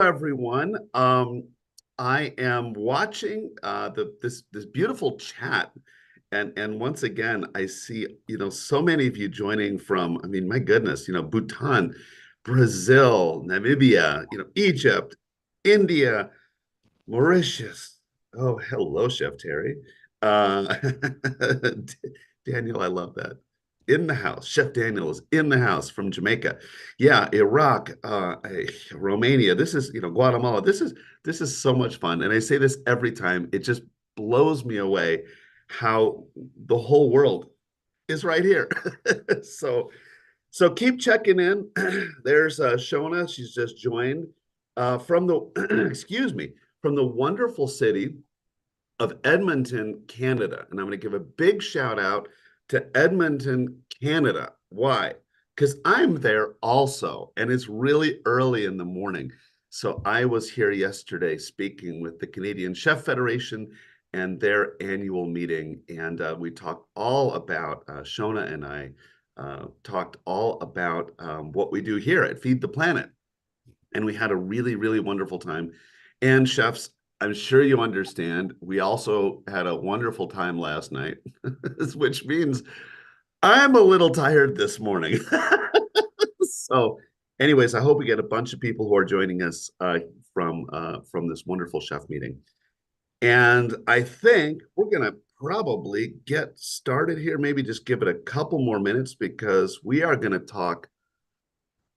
Everyone. I am watching this beautiful chat, and once again, I see so many of you joining from. I mean, my goodness, Bhutan, Brazil, Namibia, Egypt, India, Mauritius. Oh, hello, Chef Terry. Uh, Daniel, I love that. In the house. Chef Daniel is in the house from Jamaica. Yeah, Iraq, Romania. This is, Guatemala. This is so much fun. And I say this every time. It just blows me away how the whole world is right here. So so keep checking in. There's Shona. She's just joined from the excuse me, from the wonderful city of Edmonton, Canada. And I'm going to give a big shout out to Edmonton, Canada. Why? Because I'm there also, and it's really early in the morning. So I was here yesterday speaking with the Canadian Chef Federation and their annual meeting. And we talked all about, Shona and I talked all about what we do here at Feed the Planet. And we had a really, really wonderful time. And chefs, I'm sure you understand, we also had a wonderful time last night, which means I'm a little tired this morning. So, anyways, I hope we get a bunch of people who are joining us from this wonderful chef meeting. And I think we're gonna probably get started here. Maybe just give it a couple more minutes because we are gonna talk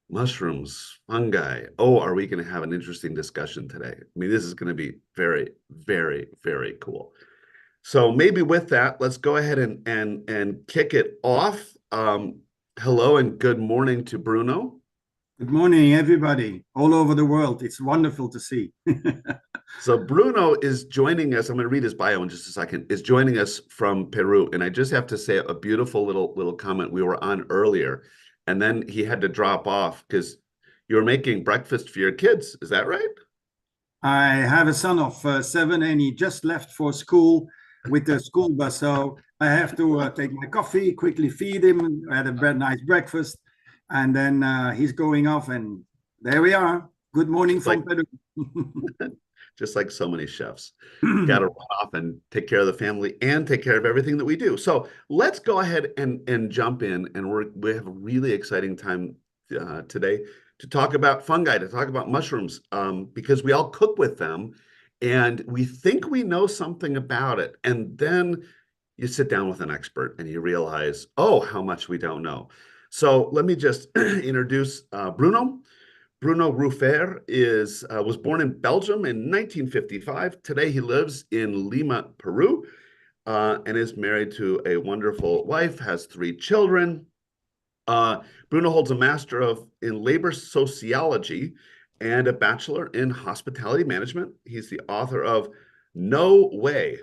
mushrooms, fungi. Oh, are we going to have an interesting discussion today? I mean, this is going to be very, very, very cool. So maybe with that, let's go ahead and kick it off. Hello and good morning to Bruno. Good morning, everybody, all over the world. It's wonderful to see. So Bruno is joining us. I'm going to read his bio in just a second. Is joining us from Peru, and I just have to say a beautiful little comment we were on earlier, and then he had to drop off because you were making breakfast for your kids. Is that right? I have a son of 7, and he just left for school with the school bus. So I have to take my coffee, quickly feed him, had a nice breakfast, and then he's going off. And there we are. Good morning from Peru. Just like so many chefs, got to run off and take care of the family and take care of everything that we do. So let's go ahead and jump in, and we have a really exciting time today to talk about fungi, to talk about mushrooms, because we all cook with them, and we think we know something about it, and then you sit down with an expert and you realize, oh, how much we don't know. So let me just introduce Bruno. Bruno Rouffaer was born in Belgium in 1955. Today he lives in Lima, Peru, and is married to a wonderful wife, has 3 children. Bruno holds a Master in Labor Sociology and a Bachelor in Hospitality Management. He's the author of No Way,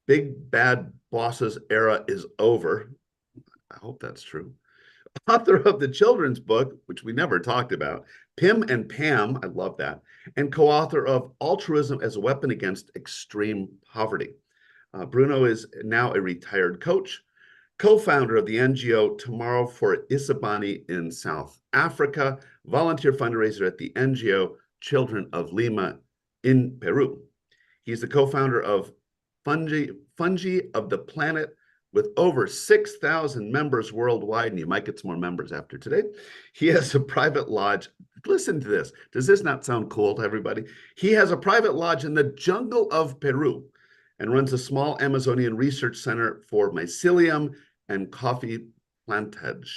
Big Bad Bosses Era is Over. I hope that's true. Author of the children's book, which we never talked about, Pim and Pam, I love that, and co-author of Altruism as a Weapon Against Extreme Poverty. Bruno is now a retired coach, co-founder of the NGO Tomorrow for Isabani in South Africa, volunteer fundraiser at the NGO Children of Lima in Peru. He's the co-founder of Fungi of the Planet, with over 6,000 members worldwide, and you might get some more members after today. He has a private lodge. Listen to this. Does this not sound cool to everybody? He has a private lodge in the jungle of Peru and runs a small Amazonian research center for mycelium and coffee plantage.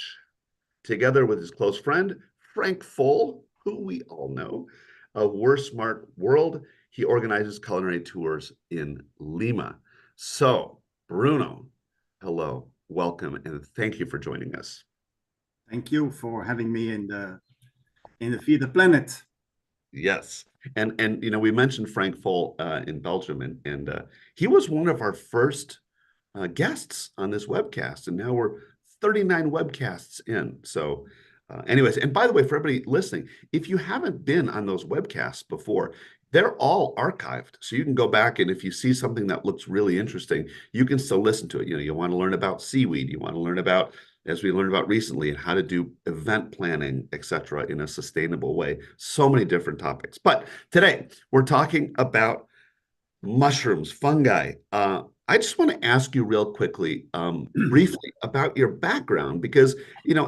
Together with his close friend, Frank Foll, who we all know, of We're Smart World, he organizes culinary tours in Lima. So, Bruno, hello, welcome, and thank you for joining us. Thank you for having me in the Feed the Planet. Yes, and we mentioned Frank Foll in Belgium, and he was one of our first guests on this webcast, and now we're 39 webcasts in. So, anyways, and by the way, for everybody listening, if you haven't been on those webcasts before, they're all archived. So you can go back, and if you see something that looks really interesting, you can still listen to it. You want to learn about seaweed, you want to learn about as we learned about recently, and how to do event planning, etc., in a sustainable way. So many different topics. But today we're talking about mushrooms, fungi. I just want to ask you real quickly, briefly about your background, because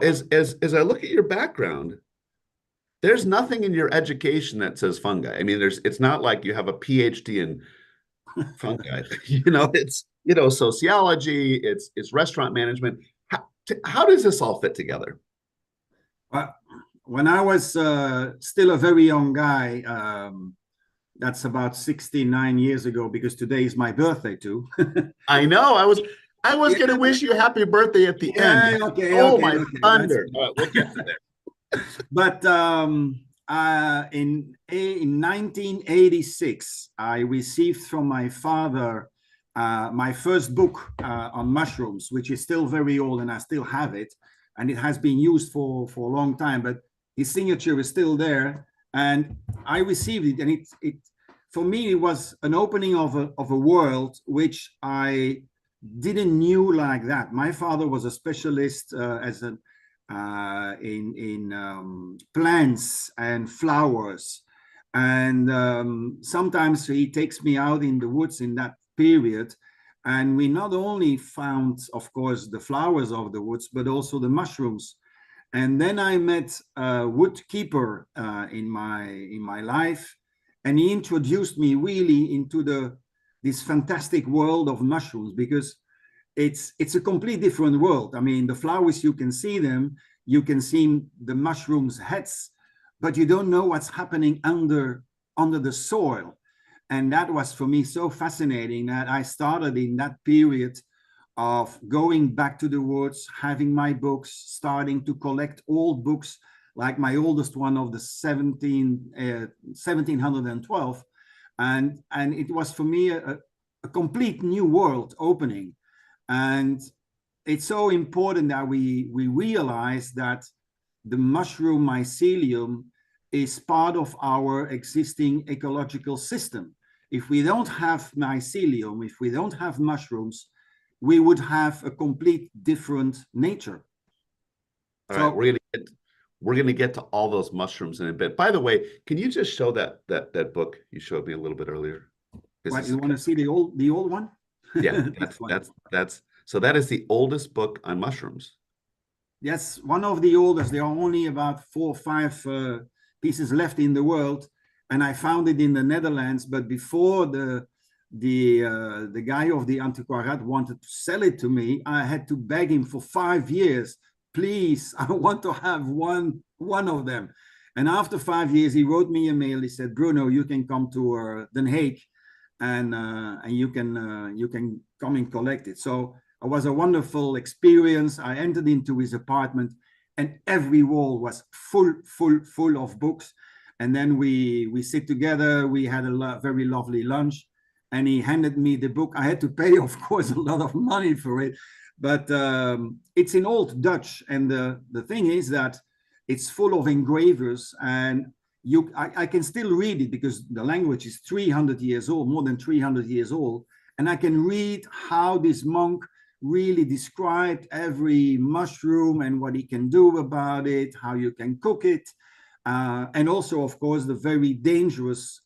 as I look at your background, there's nothing in your education that says fungi. I mean, it's not like you have a PhD in fungi. It's sociology, it's restaurant management. How does this all fit together? Well, when I was still a very young guy, that's about 69 years ago, because today is my birthday too. I know. I was Yeah, gonna wish you happy birthday at the end. yeah, okay, Oh, okay, my okay. thunder. All right, we'll get to there. But in 1986, I received from my father my first book on mushrooms, which is still very old, and I still have it, and it has been used for a long time. But his signature is still there, and I received it, and it for me it was an opening of a world which I didn't knew like that. My father was a specialist in plants and flowers, and sometimes he takes me out in the woods in that period, and we not only found, of course, the flowers of the woods, but also the mushrooms. And then I met a woodkeeper in my life, and he introduced me really into this fantastic world of mushrooms, because it's a complete different world. I mean, the flowers, you can see them, you can see the mushrooms' heads, but you don't know what's happening under the soil. And that was for me so fascinating that I started in that period of going back to the woods, having my books, starting to collect old books, like my oldest one of the 1712. And it was for me a complete new world opening. And it's so important that we realize that the mushroom mycelium is part of our existing ecological system. If we don't have mycelium, if we don't have mushrooms, we would have a complete different nature. All right, we're gonna get to all those mushrooms in a bit. By the way, can you just show that book you showed me a little bit earlier? What, you want to see the old one? Yeah, This one. that's so that is the oldest book on mushrooms. Yes, one of the oldest. There are only about 4 or 5 pieces left in the world, and I found it in the Netherlands. But before the guy of the antiquariat wanted to sell it to me, I had to beg him for 5 years. Please, I want to have one of them. And after 5 years, he wrote me a mail. He said, Bruno, you can come to Den Haag, and you can come and collect it. So it was a wonderful experience. I entered into his apartment, and every wall was full of books. And then we sit together. We had a very lovely lunch, and he handed me the book. I had to pay, of course, a lot of money for it, but it's in Old Dutch. And the thing is that it's full of engravers, and I can still read it because the language is 300 years old, more than 300 years old. And I can read how this monk really described every mushroom and what he can do about it, how you can cook it. And also, of course, the very dangerous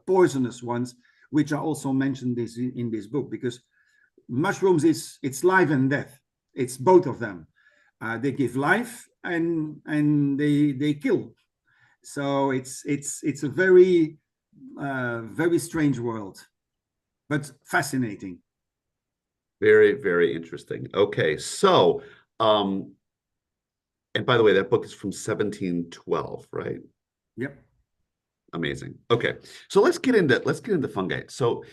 poisonous ones, which are also mentioned in this book, because mushrooms it's life and death. It's both of them. They give life and they kill. So it's a very very strange world, but fascinating. Very, very interesting. Okay, so and by the way, that book is from 1712, right? Yep. Amazing. Okay, so let's get into fungi. So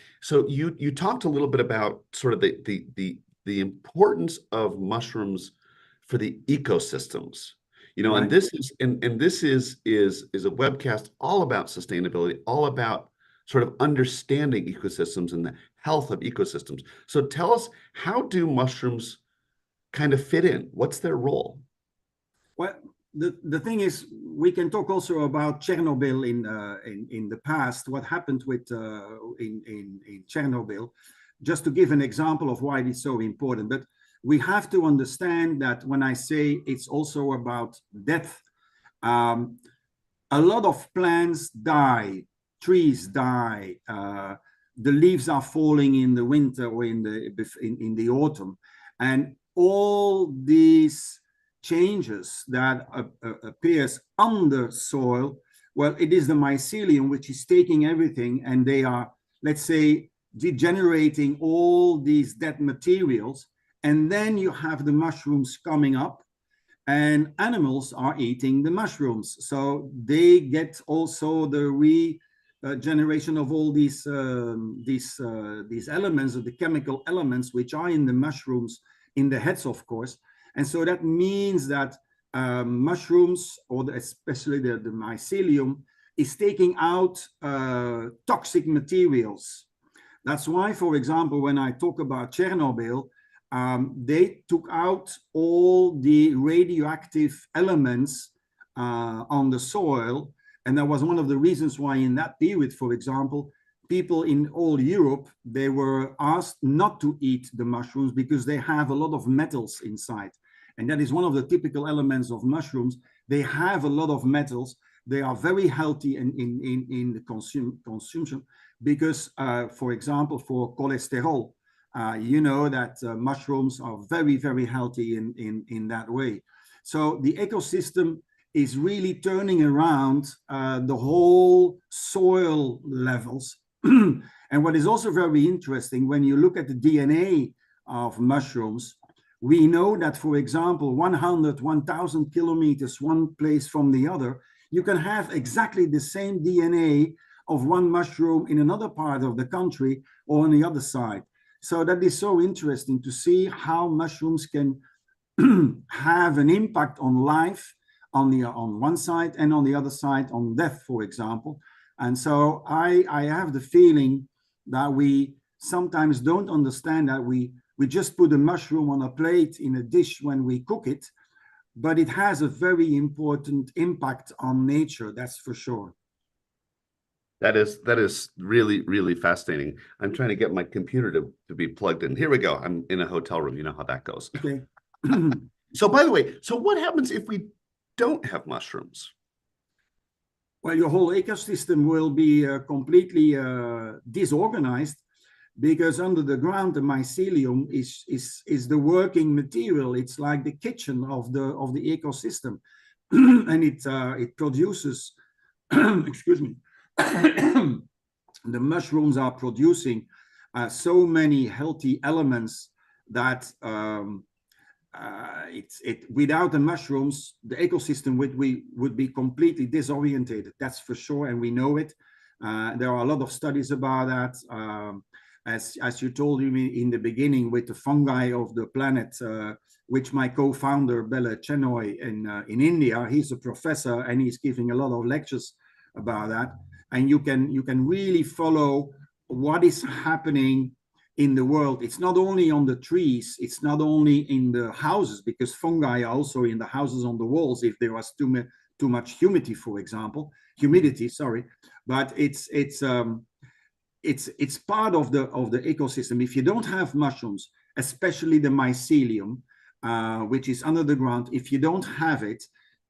you talked a little bit about sort of the importance of mushrooms for the ecosystems. And Right. this is a webcast all about sustainability, all about sort of understanding ecosystems and the health of ecosystems. So tell us, how do mushrooms kind of fit in? What's their role? Well, the thing is, we can talk also about Chernobyl in the past. What happened with in Chernobyl? Just to give an example of why it is so important. But we have to understand that when I say it's also about death, a lot of plants die, trees die, the leaves are falling in the winter or in the autumn, and all these changes that appears under soil, well, it is the mycelium which is taking everything, and they are, let's say, degenerating all these dead materials, and then you have the mushrooms coming up, and animals are eating the mushrooms, so they get also the regeneration of all these elements, of the chemical elements which are in the mushrooms, in the heads, of course. And so that means that mushrooms, or especially the mycelium, is taking out toxic materials. That's why, for example, when I talk about Chernobyl, they took out all the radioactive elements on the soil. And that was one of the reasons why in that period, for example, people in all Europe, they were asked not to eat the mushrooms because they have a lot of metals inside. And that is one of the typical elements of mushrooms. They have a lot of metals. They are very healthy in the consumption because, for example, for cholesterol, you know that mushrooms are very, very healthy in that way. So the ecosystem is really turning around the whole soil levels. And what is also very interesting, when you look at the DNA of mushrooms, we know that, for example, 1,000 kilometers one place from the other, you can have exactly the same DNA of one mushroom in another part of the country or on the other side. So that is so interesting to see how mushrooms can have an impact on life on one side, and on the other side on death, for example. And so I have the feeling that we sometimes don't understand that we just put a mushroom on a plate in a dish when we cook it, but it has a very important impact on nature, that's for sure. That is really, really fascinating. I'm trying to get my computer to be plugged in. Here we go. I'm in a hotel room. You know how that goes. Okay. So by the way, so what happens if we don't have mushrooms? Well, your whole ecosystem will be completely disorganized, because under the ground, the mycelium is the working material. It's like the kitchen of the ecosystem, and it produces, excuse me, the mushrooms are producing so many healthy elements that without the mushrooms, the ecosystem would be completely disorientated. That's for sure, and we know it. There are a lot of studies about that. As you told me in the beginning, with the fungi of the planet, which my co-founder Bella Chenoy in India, he's a professor and he's giving a lot of lectures about that. And you can really follow what is happening in the world. It's not only on the trees, it's not only in the houses, because fungi are also in the houses, on the walls, if there was too much humidity, for example, sorry. But it's part of the ecosystem. If you don't have mushrooms, especially the mycelium, which is under the ground, if you don't have it,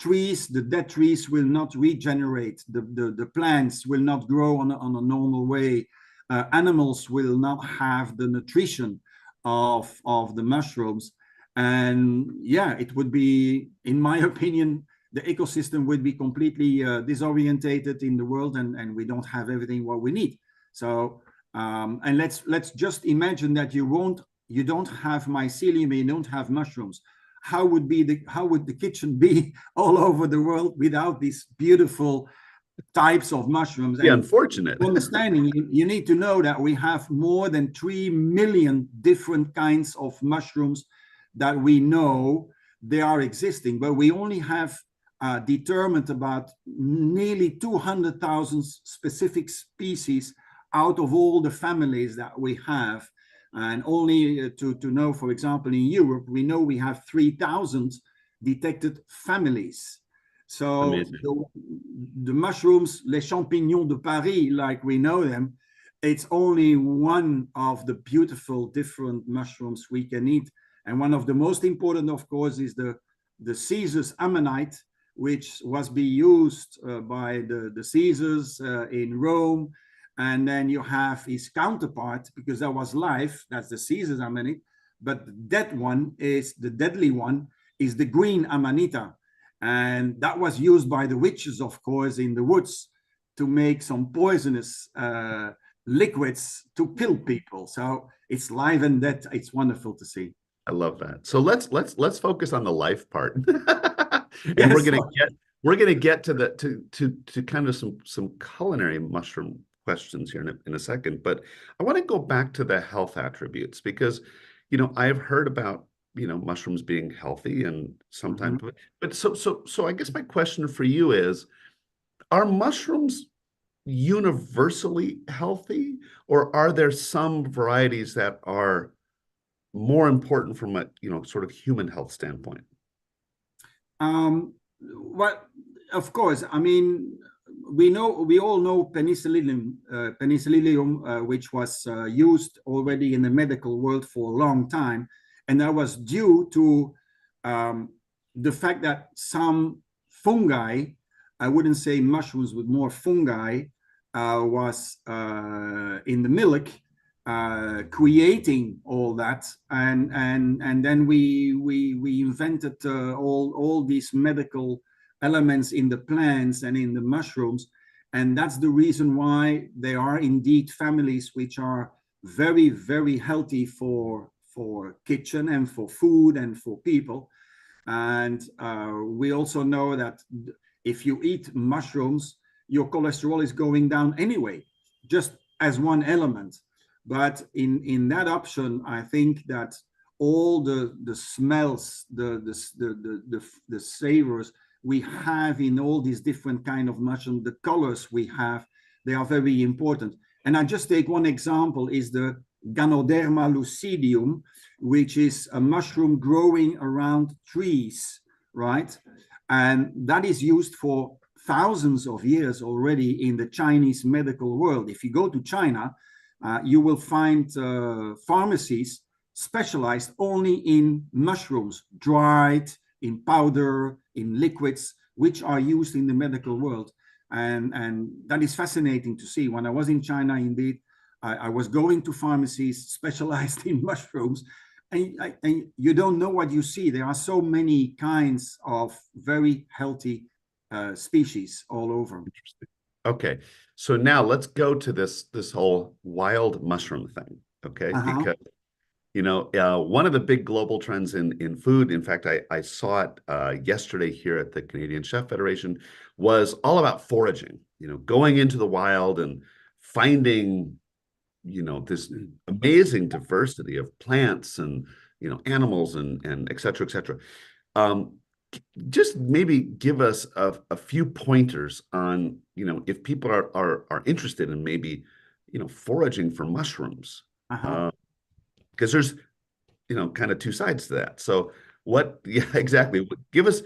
the dead trees will not regenerate. The plants will not grow on a normal way. Animals will not have the nutrition of the mushrooms. And yeah, it would be, in my opinion, the ecosystem would be completely disorientated in the world, and we don't have everything what we need. So, and let's just imagine that you don't have mycelium, you don't have mushrooms. How would the kitchen be all over the world without these beautiful types of mushrooms? Yeah, unfortunate. Understanding, you need to know that we have more than 3 million different kinds of mushrooms that we know they are existing, but we only have determined about nearly 200,000 specific species out of all the families that we have. And only to know, for example, in Europe, we know we have 3,000 detected families. So the mushrooms, les champignons de Paris, like we know them, it's only one of the beautiful different mushrooms we can eat. And one of the most important, of course, is the Caesar's ammonite, which was be used by the Caesars in Rome. And then you have his counterpart, because that was live, that's the Caesar's ammonite. But that one is the deadly one, is the green amanita. And that was used by the witches, of course, in the woods to make some poisonous liquids to kill people. So it's live and dead. It's wonderful to see. I love that. So let's focus on the life part. And Yes. we're gonna get to the to kind of some culinary mushroom questions here in a second. But I want to go back to the health attributes, because I've heard about mushrooms being healthy and sometimes, but so I guess my question for you is, are mushrooms universally healthy, or are there some varieties that are more important from a sort of human health standpoint? Well, of course, I mean, we all know penicillium, which was used already in the medical world for a long time, and that was due to the fact that some fungi, I wouldn't say mushrooms, but more fungi, was in the milk, creating all that, and then we invented all these medical elements in the plants and in the mushrooms, and that's the reason why there are indeed families which are very, very healthy for kitchen and for food and for people. And we also know that if you eat mushrooms, your cholesterol is going down anyway, just as one element. But in that option, I think that all the smells, the savors we have in all these different kind of mushroom, the colors we have, they are very important. And I just take one example, is the Ganoderma lucidium, which is a mushroom growing around trees, right? And that is used for thousands of years already in the Chinese medical world. If you go to China, you will find pharmacies specialized only in mushrooms, dried, in powder, in liquids, which are used in the medical world. And that is fascinating to see. When I was in China, indeed, I was going to pharmacies specialized in mushrooms, and you don't know what you see. There are so many kinds of very healthy species all over. Interesting. Okay, so now let's go to this whole wild mushroom thing. Okay, because one of the big global trends in food, in fact, I saw it yesterday here at the Canadian Chef Federation, was all about foraging. Going into the wild and finding this amazing diversity of plants and animals and et cetera, et cetera. Just maybe give us a few pointers on if people are interested in maybe foraging for mushrooms, because there's kind of two sides to that. So yeah, exactly, give us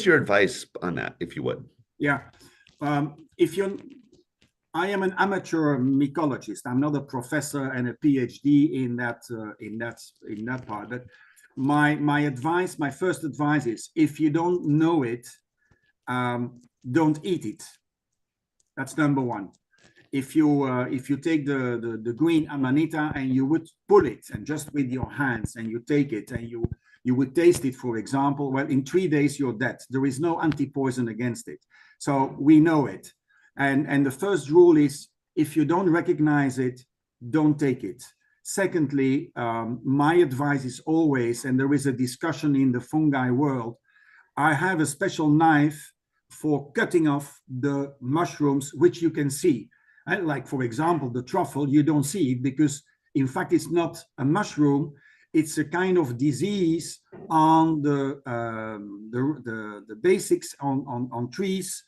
your advice on that, if you would. Yeah. I am an amateur mycologist. I'm not a professor and a PhD in that part. But my first advice is, if you don't know it, don't eat it. That's number one. If you take the green amanita and you would pull it, and just with your hands, and you take it and you would taste it, for example, well, in 3 days you're dead. There is no anti-poison against it. So we know it. And the first rule is, if you don't recognize it, don't take it. Secondly, my advice is always, and there is a discussion in the fungi world, I have a special knife for cutting off the mushrooms, which you can see. And like, for example, the truffle, you don't see it because, in fact, it's not a mushroom. It's a kind of disease on the basics on trees.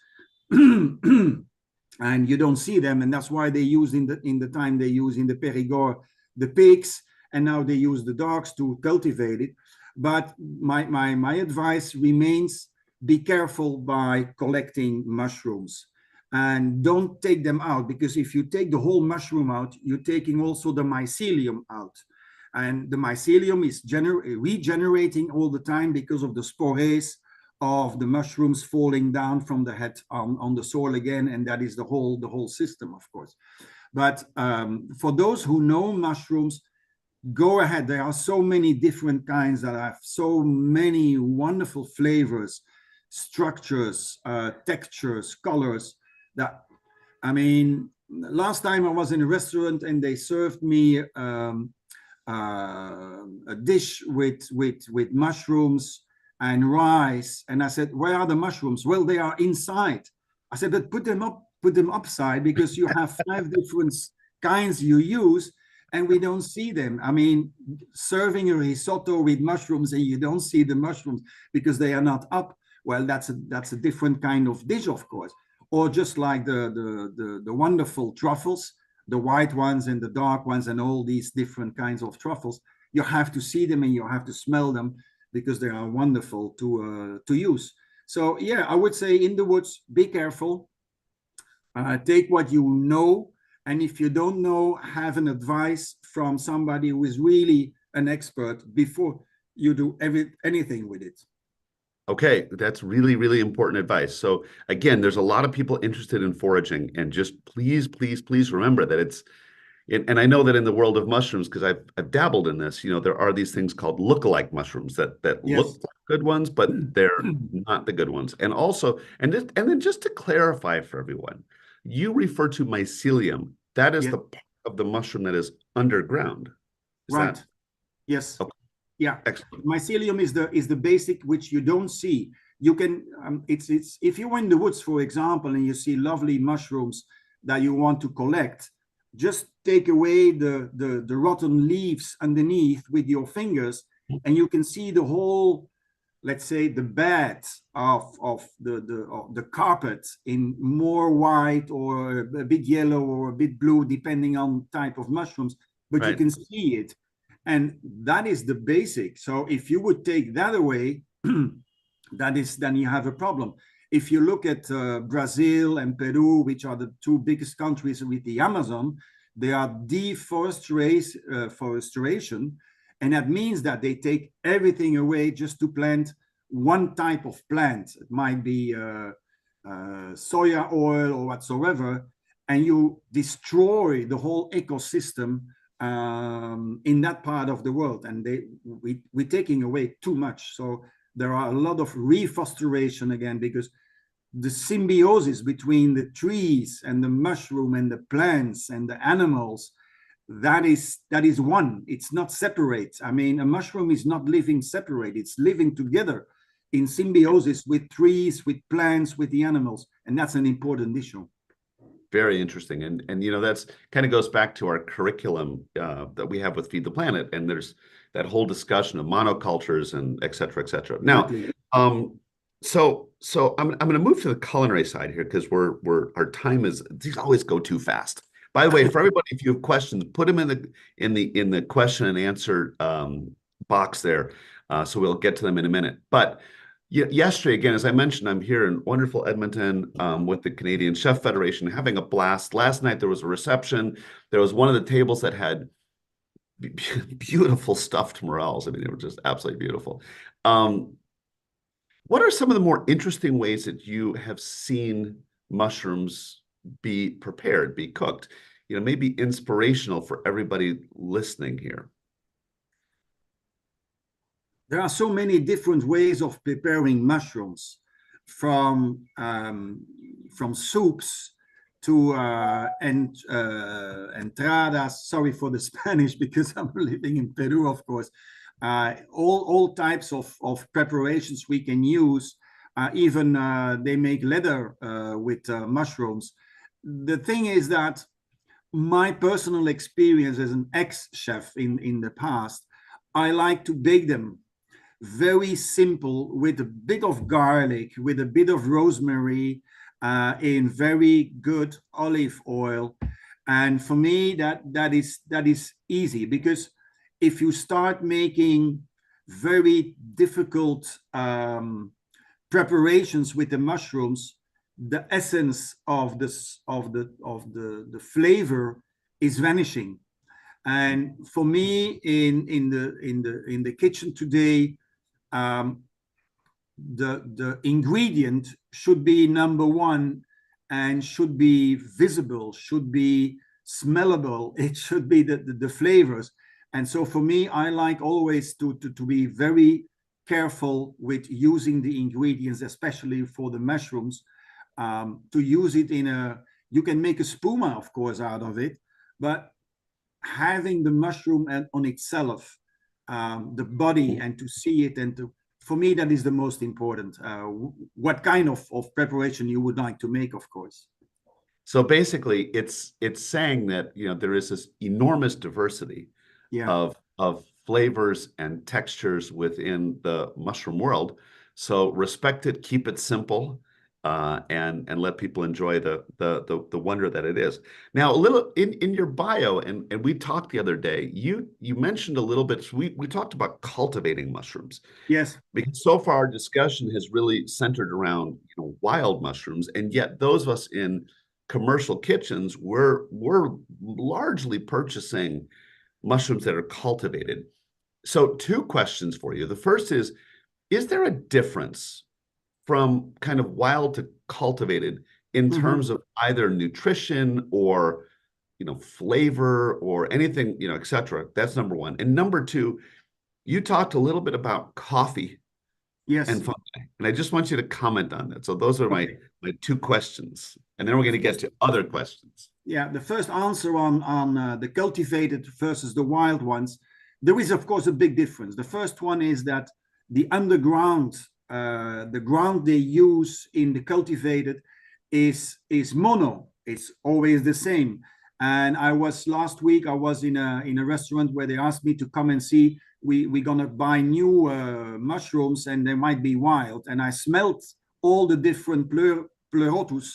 And you don't see them, and that's why they use in the time they use in the Périgord the pigs, and now they use the dogs to cultivate it. But my advice remains: be careful by collecting mushrooms, and don't take them out, because if you take the whole mushroom out, you're taking also the mycelium out, And the mycelium is regenerating all the time because of the spores of the mushrooms falling down from the head on the soil again, and that is the whole system, of course. But for those who know mushrooms, go ahead. There are so many different kinds that have so many wonderful flavors, structures, textures, colors. That, I mean, last time I was in a restaurant and they served me a dish with mushrooms and rice, and I said, "Where are the mushrooms?" "Well, they are inside." I said, "But put them upside, because you have 5 different kinds you use, and we don't see them." I mean, serving a risotto with mushrooms and you don't see the mushrooms because they are not up. Well, that's a different kind of dish, of course. Or just like the wonderful truffles, the white ones and the dark ones, and all these different kinds of truffles. You have to see them and you have to smell them, because they are wonderful to use. So yeah, I would say in the woods, be careful. Take what you know, and if you don't know, have an advice from somebody who is really an expert before you do anything with it. Okay, that's really, really important advice. So again, there's a lot of people interested in foraging, and just please, please, please remember that and I know that in the world of mushrooms, because I've dabbled in this, there are these things called look-alike mushrooms that look Yes. like good ones, but they're not the good ones. And also, and then just to clarify for everyone, you refer to mycelium. That is Yes. the part of the mushroom that is underground. Is Right. that Yes. okay? Yeah. Excellent. Mycelium is the basic, which you don't see. You can it's if you're in the woods, for example, and you see lovely mushrooms that you want to collect, just take away the rotten leaves underneath with your fingers, and you can see the whole, let's say, the bed of the carpet in more white or a bit yellow or a bit blue, depending on type of mushrooms, but you Right. can see it. And that is the basic. So if you would take that away, then you have a problem. If you look at Brazil and Peru, which are the 2 biggest countries with the Amazon, they are deforestation, and that means that they take everything away just to plant one type of plant. It might be soya oil or whatsoever, and you destroy the whole ecosystem in that part of the world, and we're taking away too much. So there are a lot of reforestation again, because the symbiosis between the trees and the mushroom and the plants and the animals, that is one. It's not separate. I mean, a mushroom is not living separate. It's living together in symbiosis with trees, with plants, with the animals, and that's an important issue. Very interesting. And that's kind of goes back to our curriculum that we have with Feed the Planet. And there's that whole discussion of monocultures and et cetera, et cetera. Now, Exactly. so I'm going to move to the culinary side here, because our time these always go too fast. By the way, for everybody, if you have questions, put them in the question and answer box there. So we'll get to them in a minute. But yesterday, again, as I mentioned, I'm here in wonderful Edmonton with the Canadian Chef Federation, having a blast. Last night there was a reception. There was one of the tables that had beautiful stuffed morels. I mean, they were just absolutely beautiful. What are some of the more interesting ways that you have seen mushrooms be prepared, be cooked? Maybe inspirational for everybody listening here. There are so many different ways of preparing mushrooms, from soups to entradas. Sorry for the Spanish, because I'm living in Peru, of course. All types of preparations we can use. Even they make leather with mushrooms. The thing is that my personal experience as an ex-chef in the past, I like to bake them very simple, with a bit of garlic, with a bit of rosemary, in very good olive oil. And for me, that is easy, because if you start making very difficult preparations with the mushrooms, the essence of the flavor is vanishing. And for me, in the kitchen today, the ingredient should be number one and should be visible, should be smellable. It should be the flavors. And so for me, I like always to be very careful with using the ingredients, especially for the mushrooms, to use it in a, you can make a spuma, of course, out of it, but having the mushroom on itself, the body, and to see it, and to, for me, that is the most important. What kind of preparation you would like to make, of course. So basically, it's saying that, you know, there is this enormous diversity Yeah. of flavors and textures within the mushroom world. So respect it, keep it simple, and let people enjoy the wonder that it is. Now, a little in your bio, and we talked the other day, you mentioned a little bit. We talked about cultivating mushrooms. Yes. Because so far our discussion has really centered around, you know, wild mushrooms, and yet those of us in commercial kitchens, we're largely purchasing mushrooms that are cultivated. So two questions for you. The first is there a difference from kind of wild to cultivated in Mm-hmm. terms of either nutrition or, you know, flavor or anything, you know, et cetera? That's number one. And number two, you talked a little bit about coffee Yes. and fungi, and I just want you to comment on that. So those are Okay. my two questions, and then we're The going to get first, to other questions. yeah, the first answer on the cultivated versus the wild ones, there is of course a big difference. The first one is that the underground, the ground they use in the cultivated is mono. It's always the same. And I was last week, I was in a restaurant where they asked me to come and see. We're gonna buy new mushrooms, and they might be wild. And I smelled all the different pleurotus,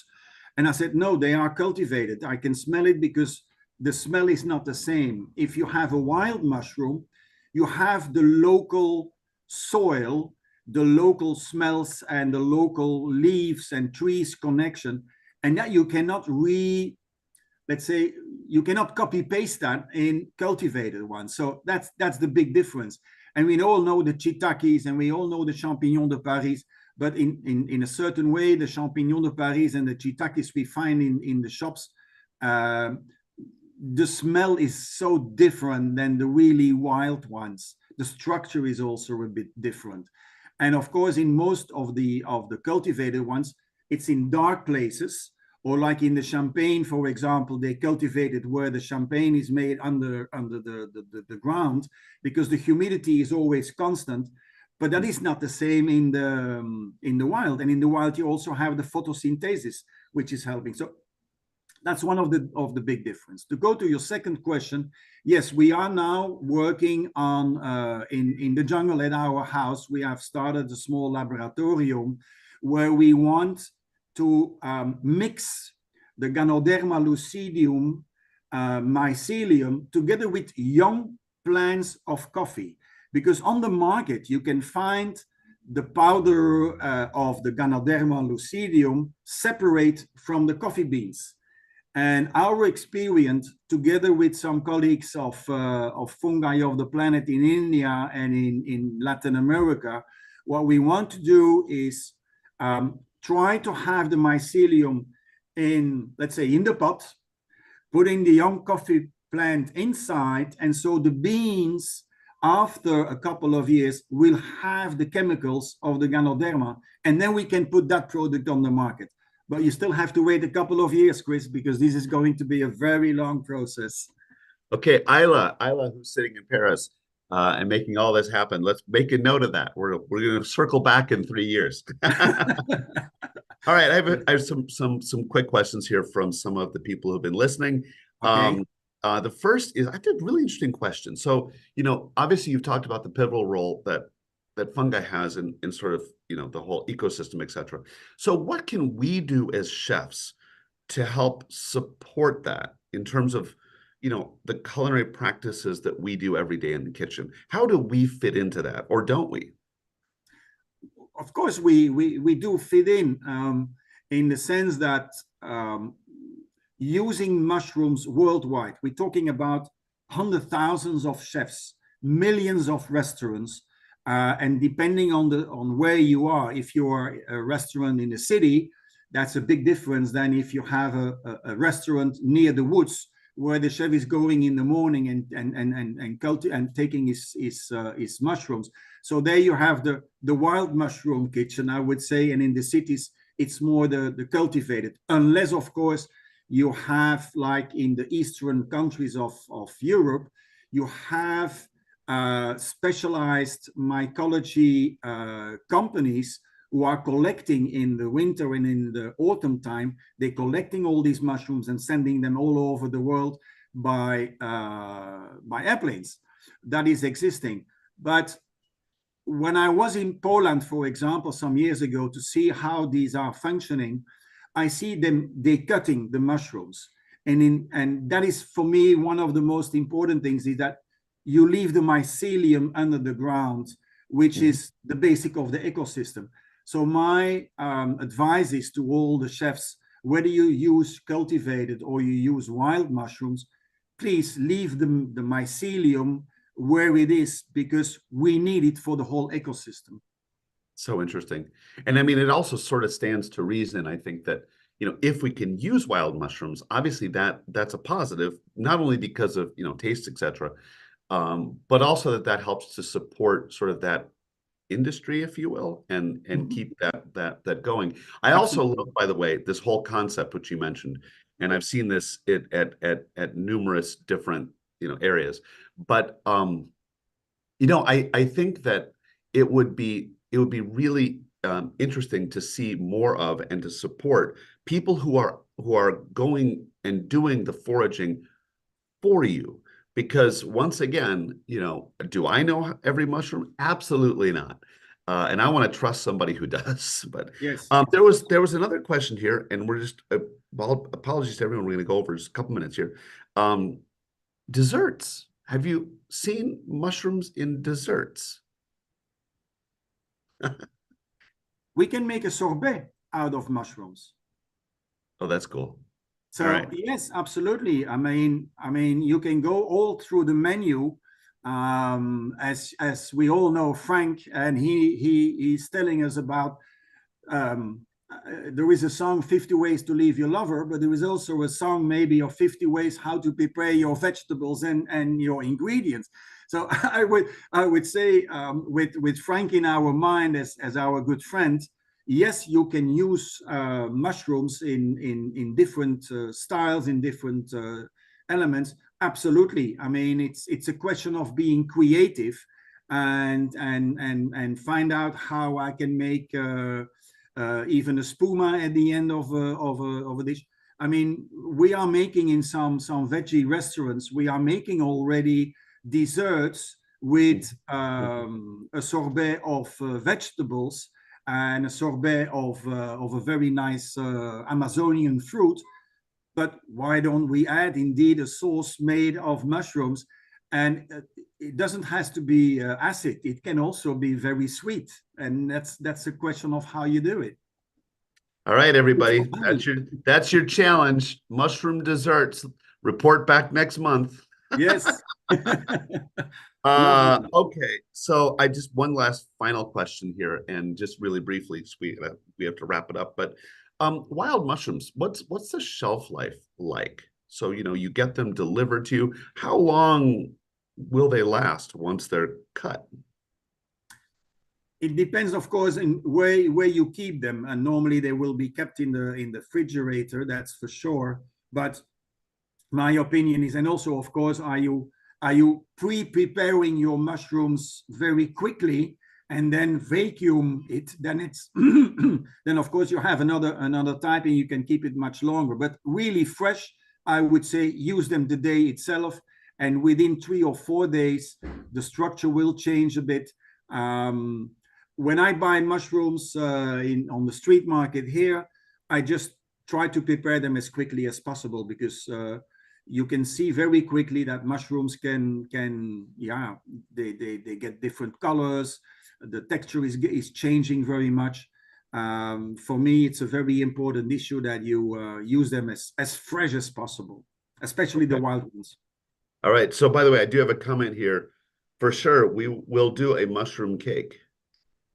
and I said, no, they are cultivated. I can smell it because the smell is not the same. If you have a wild mushroom, you have the local soil, the local smells, and the local leaves and trees connection. And that you cannot let's say, you cannot copy paste that in cultivated ones. So that's the big difference. And we all know the shiitakes, and we all know the champignons de Paris, but in a certain way, the champignons de Paris and the shiitakes we find in the shops, the smell is so different than the really wild ones. The structure is also a bit different. And of course, in most of the cultivated ones, it's in dark places, or like in the champagne, for example, they cultivate it where the champagne is made under the ground, because the humidity is always constant. But that is not the same in the wild. And in the wild, you also have the photosynthesis, which is helping. So that's one of the big difference. To go to your second question, yes, we are now working on in the jungle at our house. We have started a small laboratorium where we want to mix the Ganoderma lucidium mycelium together with young plants of coffee. Because on the market, you can find the powder of the Ganoderma lucidium separate from the coffee beans. And our experience, together with some colleagues of fungi of the planet in India and in Latin America, what we want to do is try to have the mycelium in, let's say, in the pot, putting the young coffee plant inside. And so the beans, after a couple of years, will have the chemicals of the Ganoderma, and then we can put that product on the market. But you still have to wait a couple of years, Chris, because this is going to be a very long process. Okay, Isla, who's sitting in Paris and making all this happen. Let's make a note of that. We're going to circle back in 3 years. All right, I have some quick questions here from some of the people who've been listening. Okay. The first is, I did a really interesting question. So, you know, obviously you've talked about the pivotal role that fungi has in sort of, you know, the whole ecosystem, et cetera. So what can we do as chefs to help support that in terms of, you know, the culinary practices that we do every day in the kitchen? How do we fit into that, or don't we? Of course, we do fit in the sense that using mushrooms worldwide, we're talking about hundred thousands of chefs, millions of restaurants, and depending on where you are, if you are a restaurant in the city, that's a big difference than if you have a restaurant near the woods where the chef is going in the morning and taking his mushrooms. So there you have the wild mushroom kitchen, I would say, and in the cities it's more the cultivated, unless of course you have, like in the eastern countries of Europe, you have specialized mycology companies who are collecting in the winter and in the autumn time. They're collecting all these mushrooms and sending them all over the world by airplanes. That is existing. But when I was in Poland, for example, some years ago, to see how these are functioning, I see them, they cutting the mushrooms. And that is, for me, one of the most important things, is that you leave the mycelium under the ground, which is the basic of the ecosystem. So my advice is to all the chefs, whether you use cultivated or you use wild mushrooms, please leave the mycelium where it is, because we need it for the whole ecosystem. So interesting. And I mean, it also sort of stands to reason, I think, that, you know, if we can use wild mushrooms, obviously that's a positive, not only because of, you know, taste, etc., but also that helps to support sort of that industry, if you will, and keep that going. I also love, by the way, this whole concept which you mentioned, and I've seen this at numerous different, you know, areas. But you know, I think that it would be really interesting to see more of and to support people who are going and doing the foraging for you. Because once again, you know, do I know every mushroom? Absolutely not. And I want to trust somebody who does. But yes, there was another question here, and we're just well, apologies to everyone. We're going to go over just a couple minutes here. Desserts. Have you seen mushrooms in desserts? we can make a sorbet out of mushrooms. Oh, that's cool. So All right. yes, absolutely. I mean, you can go all through the menu. As we all know, Frank, and he's telling us about. There is a song 50 ways to leave your lover, but there is also a song maybe of 50 ways how to prepare your vegetables and your ingredients. So I would say with Frank in our mind as our good friend, yes, you can use mushrooms in different styles, in different elements. Absolutely. I mean, it's a question of being creative and find out how I can make even a spuma at the end of a dish. I mean, we are making in some veggie restaurants, we are making already desserts with a sorbet of vegetables and a sorbet of a very nice Amazonian fruit. But why don't we add indeed a sauce made of mushrooms? And it doesn't have to be acid. It can also be very sweet. And that's a question of how you do it. All right, everybody. That's your challenge. Mushroom desserts. Report back next month. Yes. Okay, so I just one last final question here, and just really briefly, we have to wrap it up. But wild mushrooms, what's the shelf life like? So, you know, you get them delivered to you. How long will they last once they're cut? It depends, of course, in where you keep them, and normally they will be kept in the refrigerator. That's for sure. But my opinion is, and also, of course, are you pre-preparing your mushrooms very quickly and then vacuum it? Then it's then of course you have another type, and you can keep it much longer. But really fresh, I would say use them the day itself, and within 3 or 4 days, the structure will change a bit. When I buy mushrooms on the street market here, I just try to prepare them as quickly as possible, because you can see very quickly that mushrooms can they get different colors. The texture is changing very much. For me, it's a very important issue that you use them as fresh as possible, especially the wild ones. All right. So by the way, I do have a comment here. For sure, we will do a mushroom cake.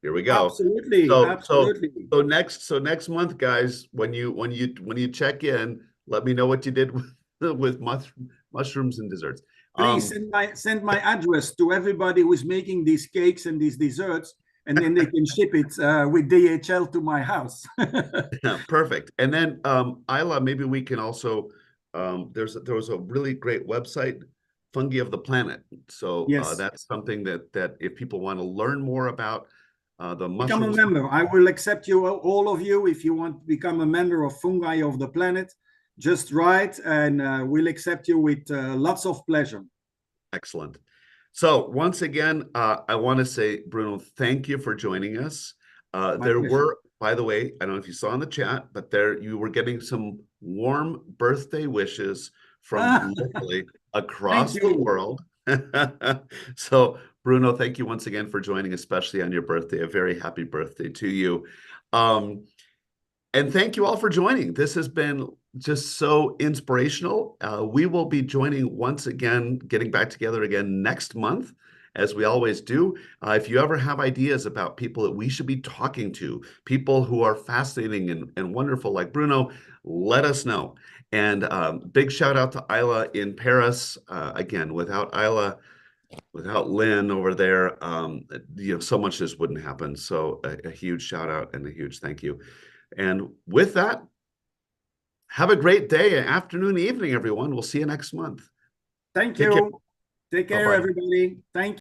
Here we go. Absolutely, So so absolutely. so next month, guys, when you check in, let me know what you did with, mushrooms and desserts. Please Um, send my address to everybody who is making these cakes and these desserts, and then they can ship it with DHL to my house. yeah, perfect. And then Isla, maybe we can also there was a really great website, Fungi of the Planet. So Yes. that's something that if people want to learn more about the Become a mushrooms. member. I will accept you, all of you, if you want to become a member of Fungi of the Planet. Just write, and we'll accept you with lots of pleasure. Excellent. So once again, I want to say, Bruno, thank you for joining us. My There pleasure. were, by the way, I don't know if you saw in the chat, but there you were getting some warm birthday wishes from Ah, literally thank across the you. world. So, Bruno, thank you once again for joining, especially on your birthday. A very happy birthday to you. Um, and thank you all for joining. This has been just so inspirational. We will be joining once again, getting back together again next month, as we always do. If you ever have ideas about people that we should be talking to, people who are fascinating and wonderful like Bruno, let us know. And big shout out to Isla in Paris. Again, without Isla, without Lynn over there, so much just wouldn't happen. So a huge shout out and a huge thank you. And with that, have a great day, afternoon, evening, everyone. We'll see you next month. Thank Take care. you. Take care, Bye-bye. everybody. Thank